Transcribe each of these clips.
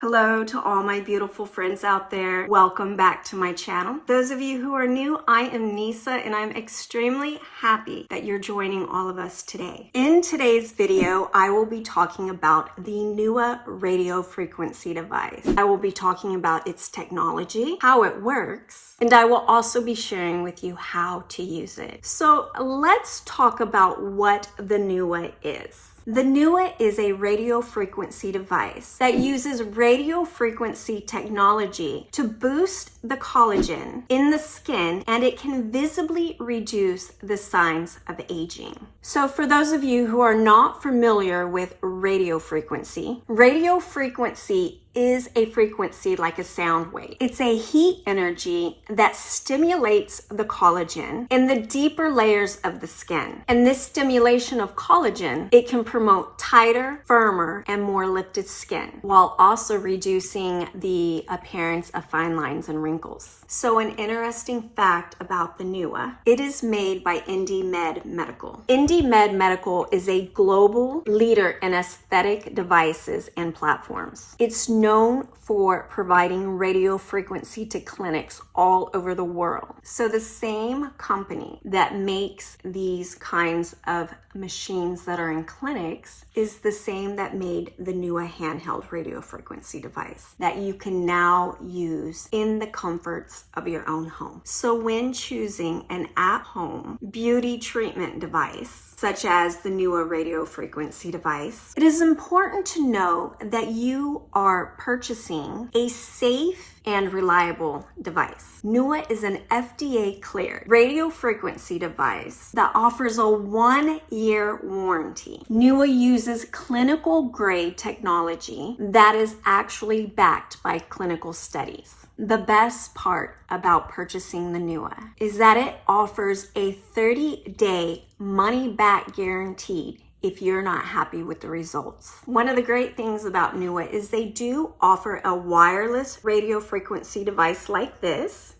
Hello to all my beautiful friends out there. Welcome back to my channel. Those of you who are new, I am Nisa and I'm extremely happy that you're joining all of us today. In today's video, I will be talking about the NEWA radio frequency device. I will be talking about its technology, how it works, and I will also be sharing with you how to use it. So let's talk about what the NEWA is. The NEWA is a radio frequency device that uses radio frequency technology to boost the collagen in the skin, and it can visibly reduce the signs of aging. So for those of you who are not familiar with radio frequency is a frequency like a sound wave. It's a heat energy that stimulates the collagen in the deeper layers of the skin. And this stimulation of collagen, it can promote tighter, firmer, and more lifted skin, while also reducing the appearance of fine lines and wrinkles. So an interesting fact about the NEWA, it is made by ENDYMED Medical. ENDYMED Medical is a global leader in aesthetic devices and platforms. It's known for providing radio frequency to clinics all over the world. So the same company that makes these kinds of machines that are in clinics is the same that made the NEWA handheld radio frequency device that you can now use in the comforts of your own home. So when choosing an at-home beauty treatment device, such as the NEWA radio frequency device, it is important to know that you are purchasing a safe and reliable device. NEWA is an FDA cleared radio frequency device that offers a 1-year warranty. NEWA uses clinical grade technology that is actually backed by clinical studies. The best part about purchasing the NEWA is that it offers a 30-day money-back guaranteed if you're not happy with the results. One of the great things about NEWA is they do offer a wireless radio frequency device like this.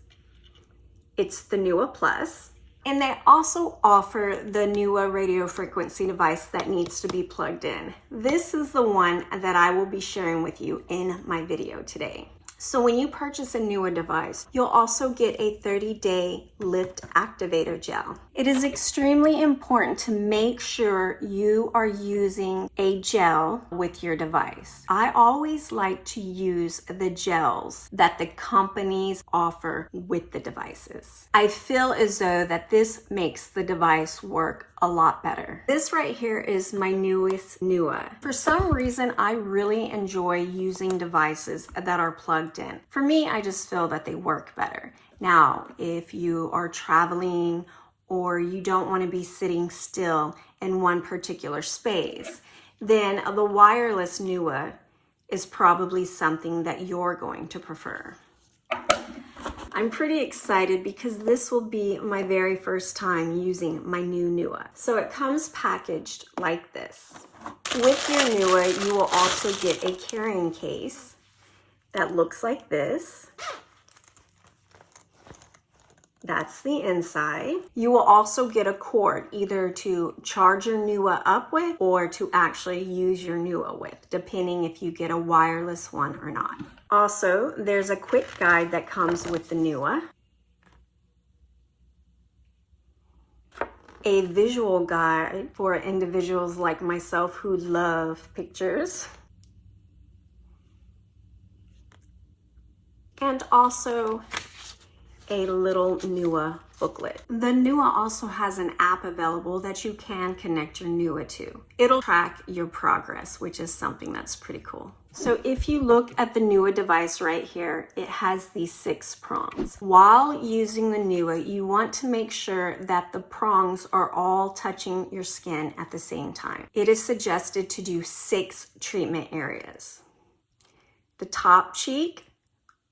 It's the NEWA Plus. And they also offer the NEWA radio frequency device that needs to be plugged in. This is the one that I will be sharing with you in my video today. So when you purchase a NEWA device, you'll also get a 30-day lift activator gel. It is extremely important to make sure you are using a gel with your device. I always like to use the gels that the companies offer with the devices. I feel as though that this makes the device work a lot better. This right here is my newest NEWA. For some reason, I really enjoy using devices that are plugged in. For me, I just feel that they work better. Now, if you are traveling or you don't want to be sitting still in one particular space, then the wireless NEWA is probably something that you're going to prefer. I'm pretty excited because this will be my very first time using my new NEWA. So it comes packaged like this. With your NEWA, you will also get a carrying case that looks like this. That's the inside. You will also get a cord either to charge your NEWA up with or to actually use your NEWA with, depending if you get a wireless one or not. Also, there's a quick guide that comes with the NEWA, a visual guide for individuals like myself who love pictures, and also a little NEWA booklet. The NEWA also has an app available that you can connect your NEWA to. It'll track your progress, which is something that's pretty cool. So if you look at the NEWA device right here, it has these 6 prongs. While using the NEWA, you want to make sure that the prongs are all touching your skin at the same time. It is suggested to do 6 treatment areas: the top cheek,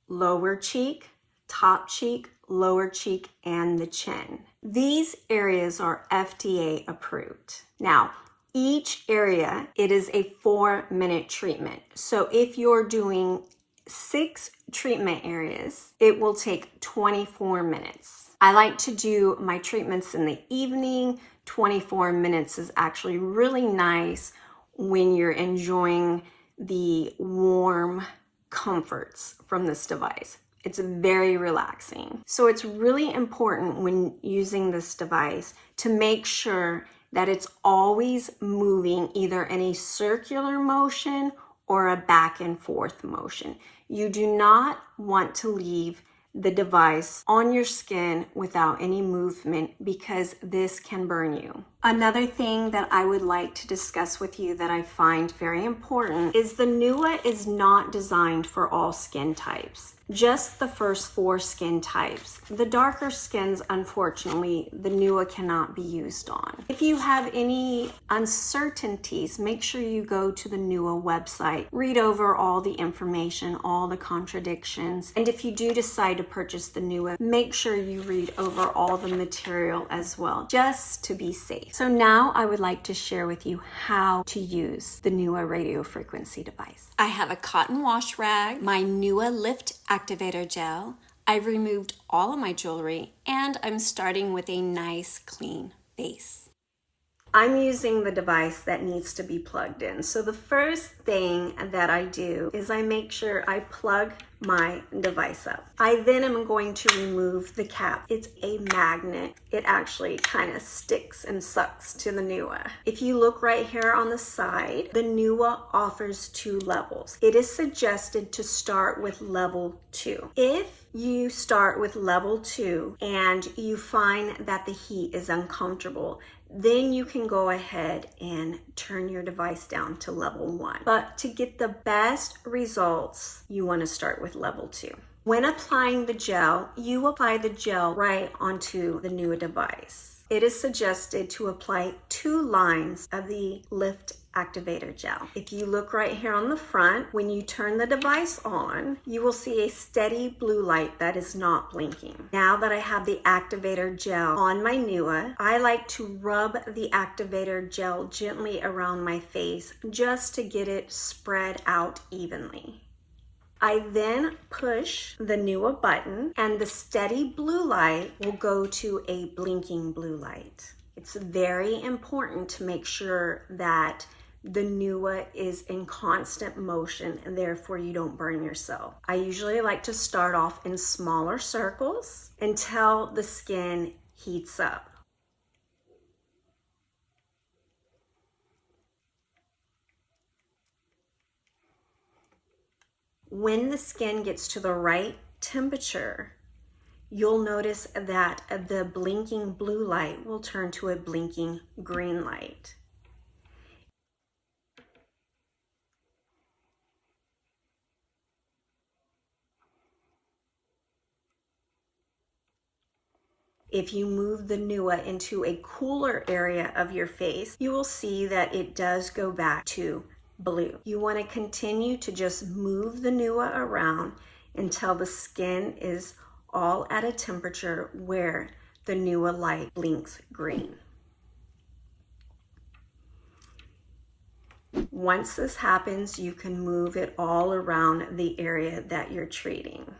lower cheek, top cheek, lower cheek, and the chin. These areas are FDA approved. Now, each area, it is a 4-minute treatment. So if you're doing 6 treatment areas, it will take 24 minutes. I like to do my treatments in the evening. 24 minutes is actually really nice when you're enjoying the warm comforts from this device. It's very relaxing. So it's really important when using this device to make sure that it's always moving either in a circular motion or a back and forth motion. You do not want to leave the device on your skin without any movement because this can burn you. Another thing that I would like to discuss with you that I find very important is the NEWA is not designed for all skin types. Just the first 4 skin types. The darker skins, unfortunately, the NEWA cannot be used on. If you have any uncertainties, make sure you go to the NEWA website, read over all the information, all the contradictions, and if you do decide to purchase the NEWA, make sure you read over all the material as well, just to be safe. So now I would like to share with you how to use the NEWA radio frequency device. I have a cotton wash rag, my NEWA lift activator gel. I've removed all of my jewelry and I'm starting with a nice clean base. I'm using the device that needs to be plugged in. So the first thing that I do is I make sure I plug my device up. I then am going to remove the cap. It's a magnet. It actually kind of sticks and sucks to the NEWA. If you look right here on the side, the NEWA offers 2 levels. It is suggested to start with level 2. If you start with level 2 and you find that the heat is uncomfortable, then you can go ahead and turn your device down to level 1. But to get the best results, you want to start with level 2. When applying the gel, you apply the gel right onto the NEWA device. It is suggested to apply 2 lines of the lift activator gel. If you look right here on the front, when you turn the device on, you will see a steady blue light that is not blinking. Now that I have the activator gel on my NEWA, I like to rub the activator gel gently around my face just to get it spread out evenly. I then push the NEWA button and the steady blue light will go to a blinking blue light. It's very important to make sure that the NEWA is in constant motion and therefore you don't burn yourself. I usually like to start off in smaller circles until the skin heats up. When the skin gets to the right temperature, you'll notice that the blinking blue light will turn to a blinking green light. If you move the NEWA into a cooler area of your face, you will see that it does go back to blue. You want to continue to just move the NEWA around until the skin is all at a temperature where the NEWA light blinks green. Once this happens, you can move it all around the area that you're treating.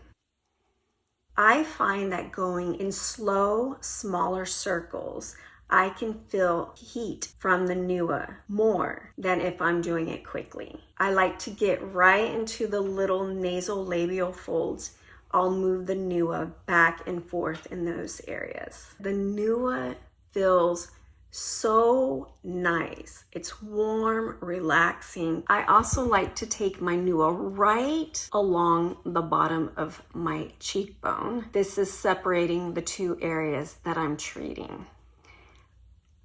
I find that going in slow, smaller circles, I can feel heat from the NEWA more than if I'm doing it quickly. I like to get right into the little nasolabial folds. I'll move the NEWA back and forth in those areas. The NEWA feels so nice. It's warm, relaxing. I also like to take my NEWA right along the bottom of my cheekbone. This is separating the 2 areas that I'm treating.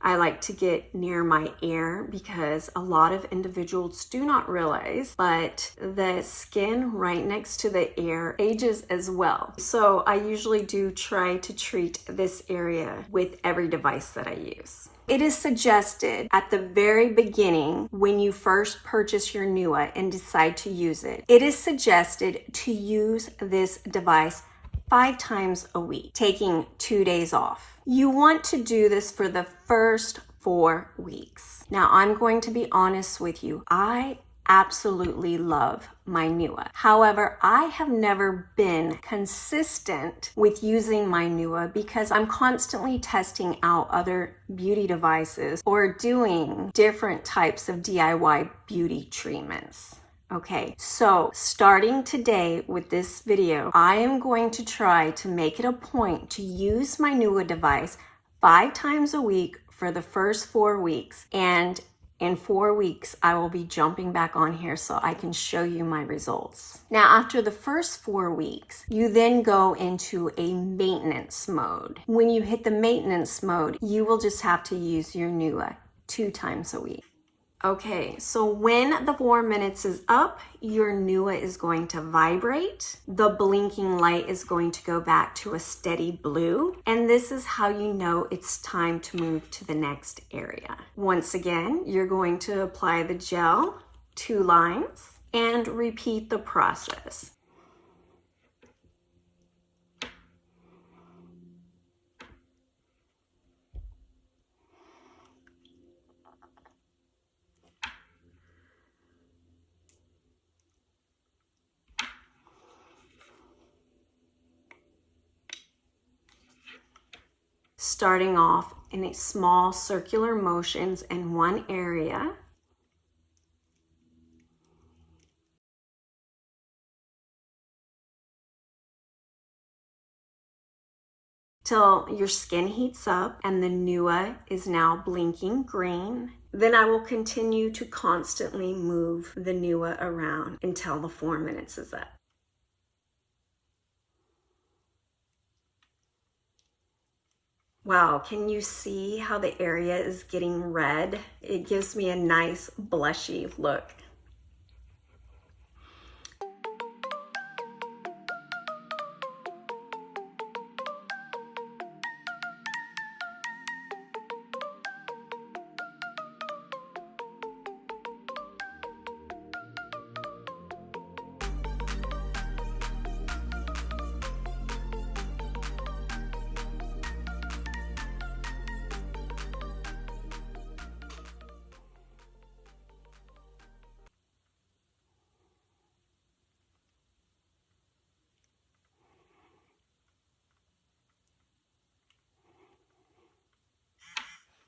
I like to get near my ear because a lot of individuals do not realize, but the skin right next to the ear ages as well. So I usually do try to treat this area with every device that I use. It is suggested at the very beginning when you first purchase your NEWA and decide to use it, it is suggested to use this device 5 times a week, taking 2 days off. You want to do this for the first 4 weeks. Now, I'm going to be honest with you. I absolutely love my NEWA. However, I have never been consistent with using my NEWA because I'm constantly testing out other beauty devices or doing different types of DIY beauty treatments. Okay, so starting today with this video, I am going to try to make it a point to use my NEWA device 5 times a week for the first 4 weeks. And in 4 weeks, I will be jumping back on here so I can show you my results. Now, after the first 4 weeks, you then go into a maintenance mode. When you hit the maintenance mode, you will just have to use your NEWA 2 times a week. Okay, so when the 4 minutes is up, your NEWA is going to vibrate. The blinking light is going to go back to a steady blue. And this is how you know it's time to move to the next area. Once again, you're going to apply the gel 2 lines and repeat the process. Starting off in a small circular motions in one area. Till your skin heats up and the NEWA is now blinking green. Then I will continue to constantly move the NEWA around until the 4 minutes is up. Wow, can you see how the area is getting red? It gives me a nice blushy look.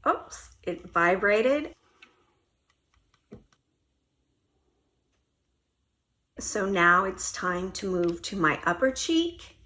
Oops, it vibrated. So now it's time to move to my upper cheek,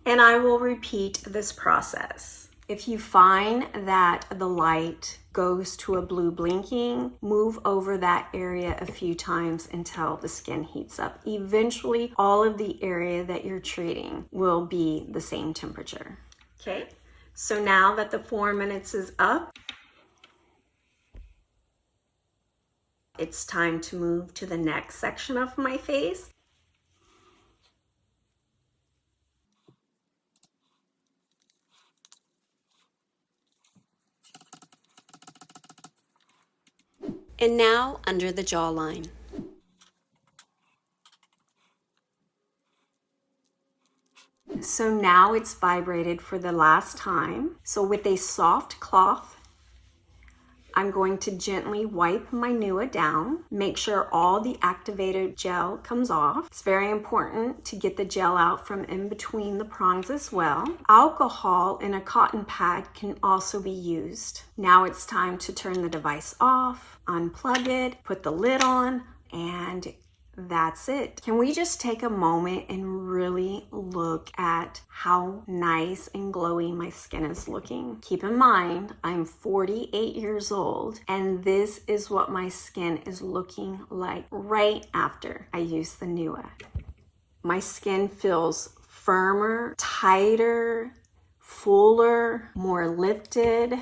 and I will repeat this process. If you find that the light goes to a blue blinking, move over that area a few times until the skin heats up. Eventually, all of the area that you're treating will be the same temperature. Okay, so now that the 4 minutes is up, it's time to move to the next section of my face. And now under the jawline. So now it's vibrated for the last time. So with a soft cloth, I'm going to gently wipe my NEWA down, make sure all the activated gel comes off. It's very important to get the gel out from in between the prongs as well. Alcohol in a cotton pad can also be used. Now it's time to turn the device off, unplug it, put the lid on, and that's it. Can we just take a moment and really look at how nice and glowy my skin is looking? Keep in mind, I'm 48 years old, and this is what my skin is looking like right after I use the NEWA. My skin feels firmer, tighter, fuller, more lifted.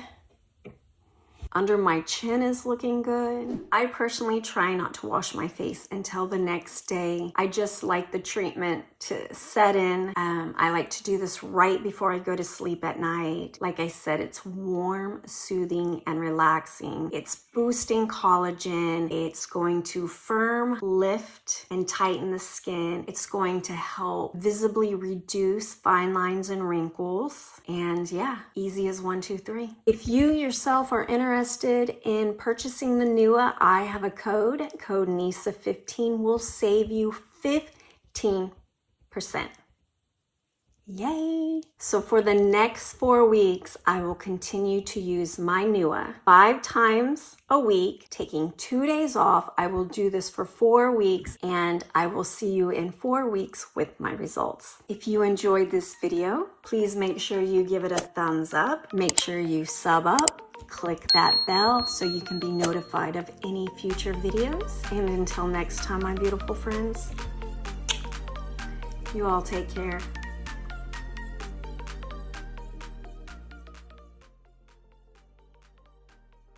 Under my chin is looking good. I personally try not to wash my face until the next day. I just like the treatment to set in. I like to do this right before I go to sleep at night. Like I said, it's warm, soothing, and relaxing. It's boosting collagen. It's going to firm, lift, and tighten the skin. It's going to help visibly reduce fine lines and wrinkles. And yeah, easy as 1, 2, 3. If you yourself are interested in purchasing the NEWA, I have a code NISA15 will save you 15%. Yay! So for the next 4 weeks, I will continue to use my NEWA 5 times a week, taking 2 days off. I will do this for 4 weeks, and I will see you in 4 weeks with my results. If you enjoyed this video, please make sure you give it a thumbs up. Make sure you sub up. Click that bell so you can be notified of any future videos. And until next time, my beautiful friends, you all take care.